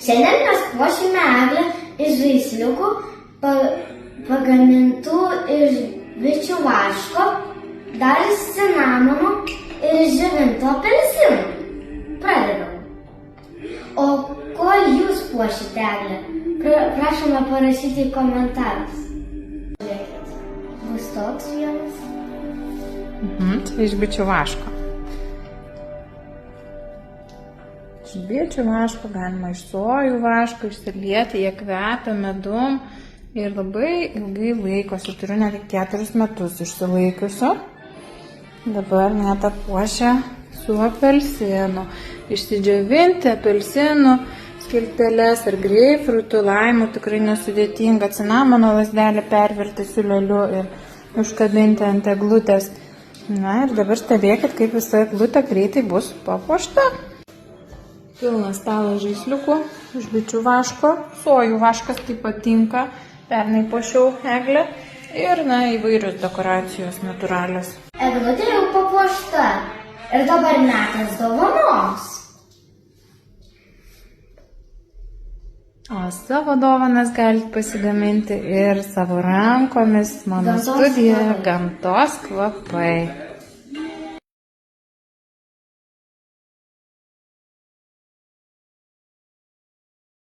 Šiandien mes puošime eglę iš žaisliukų pagamintų iš bičių vaško, dar iš cinamono ir džiovintų apelsinų. Pradedam. O ko jūs puošite eglę? Prašome parašyti į komentarus. Bus toks vienas. Tai iš bičių vaško. Iš bičių vaško galima iš sojų vaško išsilieti, jie kvepia medum ir labai ilgai laikosi. Turiu net 4 metus išsilaikiusiu. Dabar Meta puošia su apelsinu. Išsidžiovinti apelsinų skilteles ar greipfrutų, laimų tikrai nesudėtinga. Cinamono lazdelę pervirti siūleliu ir užkabinti ant eglutės. Na ir dabar stebėkit, kaip visa eglutė greitai bus papuošta. Pilnas stalas žaisliukų iš bičių vaško, sojų vaškas taip pat tinka, pernai puošiau eglę ir įvairios dekoracijos natūralios. Eglutė jau papuošta ir dabar metas dovanos. O savo dovanas galite pasigaminti ir savo rankomis. Mano studija Gamtos kvapai.